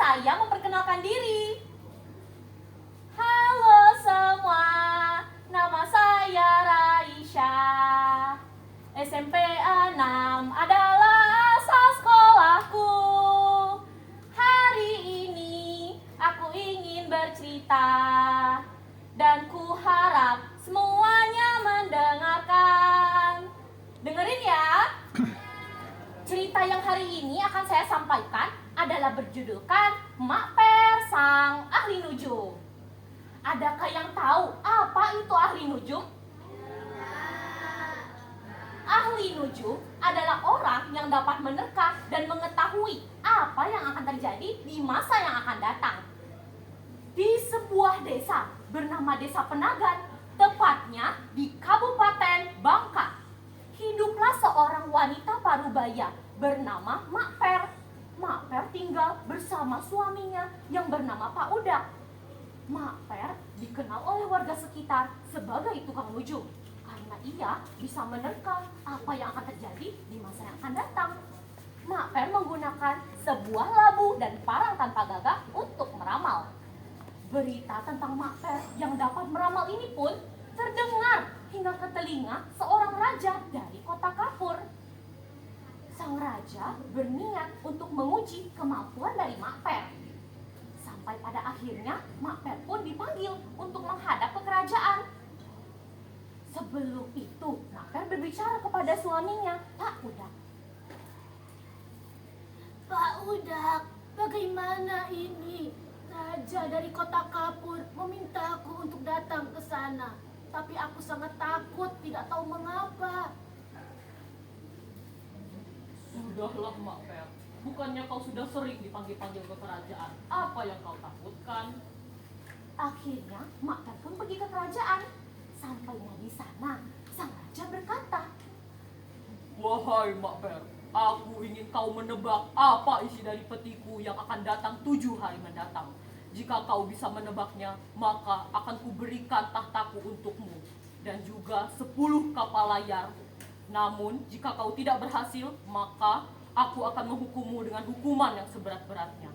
saya memperkenalkan diri. Halo semua, nama saya Raisya. SMP 6 adalah asal sekolahku. Hari ini aku ingin bercerita dan ku harap semuanya mendengarkan. Dengerin ya. Cerita yang hari ini akan saya sampaikan adalah berjudulkan Mak Per Sang Ahli Nujum. Adakah yang tahu apa itu ahli nujum? Ahli nujum adalah orang yang dapat menerka dan mengetahui apa yang akan terjadi di masa yang akan datang. Di sebuah desa bernama Desa Penagan, tepatnya di Kabupaten Bangka, hiduplah seorang wanita parubaya bernama Mak Per. Mak Per tinggal bersama suaminya yang bernama Pak Udak. Mak Per dikenal oleh warga sekitar sebagai tukang nujum karena ia bisa menerka apa yang akan terjadi di masa yang akan datang. Mak Per menggunakan sebuah labu dan parang tanpa gagak untuk meramal. Berita tentang Mak Per yang dapat meramal ini pun terdengar hingga ke telinga seorang raja dari kota Kapur. Sang raja berniat untuk menguji kemampuan dari Mak Per. Sampai pada akhirnya Mak Per pun dipanggil untuk menghadap ke kerajaan. Sebelum itu Mak Per berbicara kepada suaminya, Pak Udak. Pak Udak, bagaimana ini? Raja dari kota Kapur memintaku untuk datang ke sana. Tapi aku sangat takut, tidak tahu mengapa. Sudahlah Mak Per, bukannya kau sudah sering dipanggil-panggil ke kerajaan. Apa yang kau takutkan? Akhirnya Mak Per pun pergi ke kerajaan. Sampainya di sana, sang raja berkata, Wahai Mak Per, aku ingin kau menebak apa isi dari petiku yang akan datang 7 hari mendatang. Jika kau bisa menebaknya, maka akan kuberikan tahtaku untukmu dan juga 10 kapal layar. Namun, jika kau tidak berhasil, maka aku akan menghukummu dengan hukuman yang seberat-beratnya.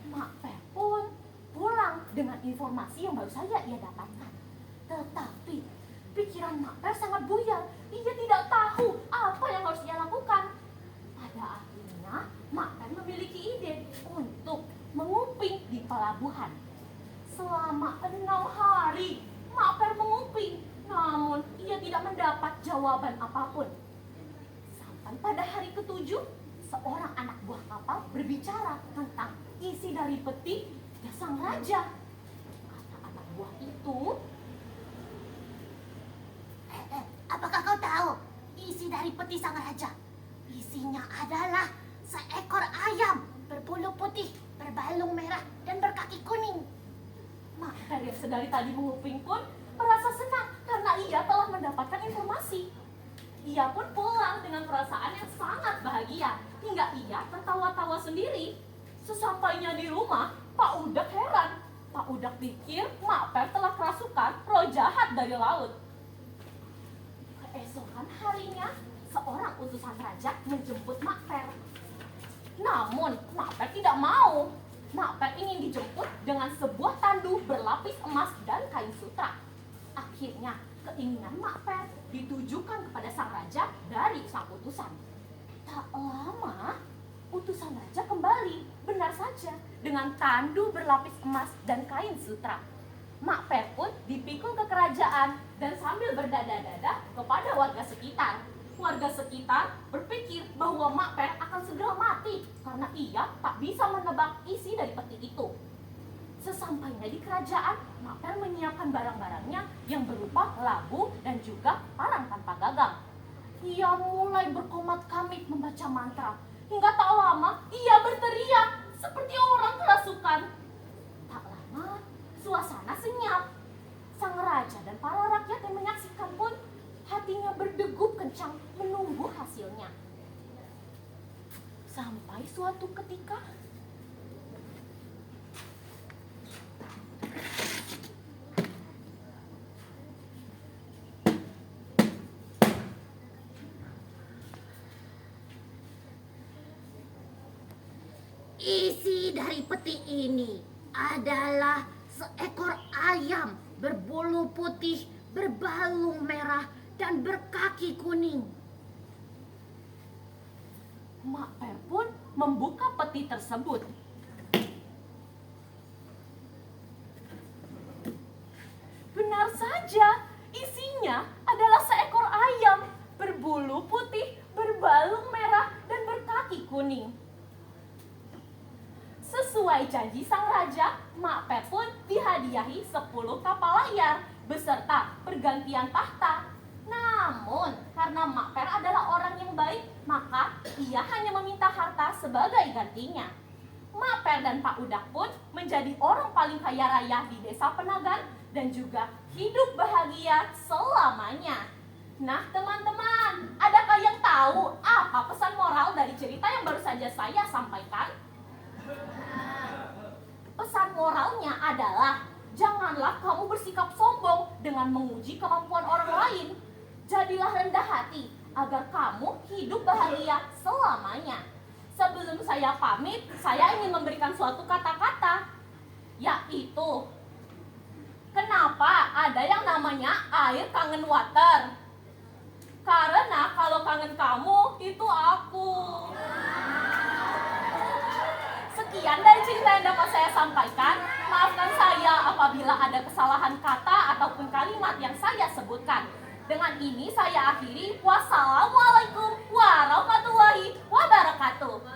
Mak Per pun pulang dengan informasi yang baru saja ia dapatkan. Tetapi pikiran Mak Per sangat buyar. Ia tidak tahu apa yang harus ia lakukan. Pada akhirnya Mak Per memiliki ide untuk menguping di pelabuhan. Selama 6 hari Mak Per menguping, namun ia tidak mendapat jawaban apapun. Sampai pada hari ke-7, seorang anak buah kapal berbicara tentang isi dari peti sang raja. Kata anak buah itu, Apakah kau tahu isi dari peti sang raja? Isinya adalah seekor ayam berbulu putih, berbalung merah, dan berkaki kuning. Mak Per yang sedari tadi menguping pun merasa senang karena ia telah mendapatkan informasi. Ia pun pulang dengan perasaan yang sangat bahagia hingga ia tertawa-tawa sendiri. Sesampainya di rumah, Pak Udak heran. Pak Udak pikir Mak Per telah kerasukan roh jahat dari laut. Keesokan harinya, seorang utusan raja menjemput Mak Per. Namun, Mak Per tidak mau. Mak Per ingin dijemput dengan sebuah tandu berlapis emas dan kain sutra. Akhirnya, keinginan Mak Per ditujukan kepada sang raja dari sang utusan. Tak lama, utusan raja kembali, benar saja, dengan tandu berlapis emas dan kain sutra. Mak Per pun dipikul ke kerajaan dan sambil berdada-dada kepada warga sekitar. Warga sekitar berpikir bahwa Mak Per akan segera mati karena ia tak bisa menebak isi dari peti itu. Sesampainya di kerajaan, Mak Per menyiapkan barang-barangnya yang berupa labu dan juga parang tanpa gagang. Ia mulai berkomat-kamit membaca mantra. Hingga tak lama, ia berteriak seperti orang kerasukan. Tak lama, suasana senyap. Sang raja dan para rakyat yang menyaksikan pun hatinya berdegup kencang menunggu hasilnya. Sampai suatu ketika, Isi dari peti ini adalah seekor ayam berbulu putih, berbalung merah, dan berkaki kuning. Mak Per pun membuka peti tersebut. Benar saja, isinya adalah seekor ayam berbulu putih, berbalung merah, dan berkaki kuning. Sesuai janji sang raja, Mak Per pun dihadiahi 10 kapal layar beserta pergantian tahta. Namun, karena Mak Per adalah orang yang baik, maka ia hanya meminta harta sebagai gantinya. Mak Per dan Pak Udak pun menjadi orang paling kaya raya di desa Penagan dan juga hidup bahagia selamanya. Nah teman-teman, adakah yang tahu apa pesan moral dari cerita yang baru saja saya sampaikan? Pesan moralnya adalah, janganlah kamu bersikap sombong dengan menguji kemampuan orang lain. Jadilah rendah hati agar kamu hidup bahagia selamanya. Sebelum saya pamit, saya ingin memberikan suatu kata-kata, yaitu, kenapa ada yang namanya air kangen water? Karena kalau kangen kamu, itu aku. Sekian dari cerita yang dapat saya sampaikan. Maafkan saya apabila ada kesalahan kata ataupun kalimat yang saya sebutkan. Dengan ini saya akhiri. Wassalamualaikum warahmatullahi wabarakatuh.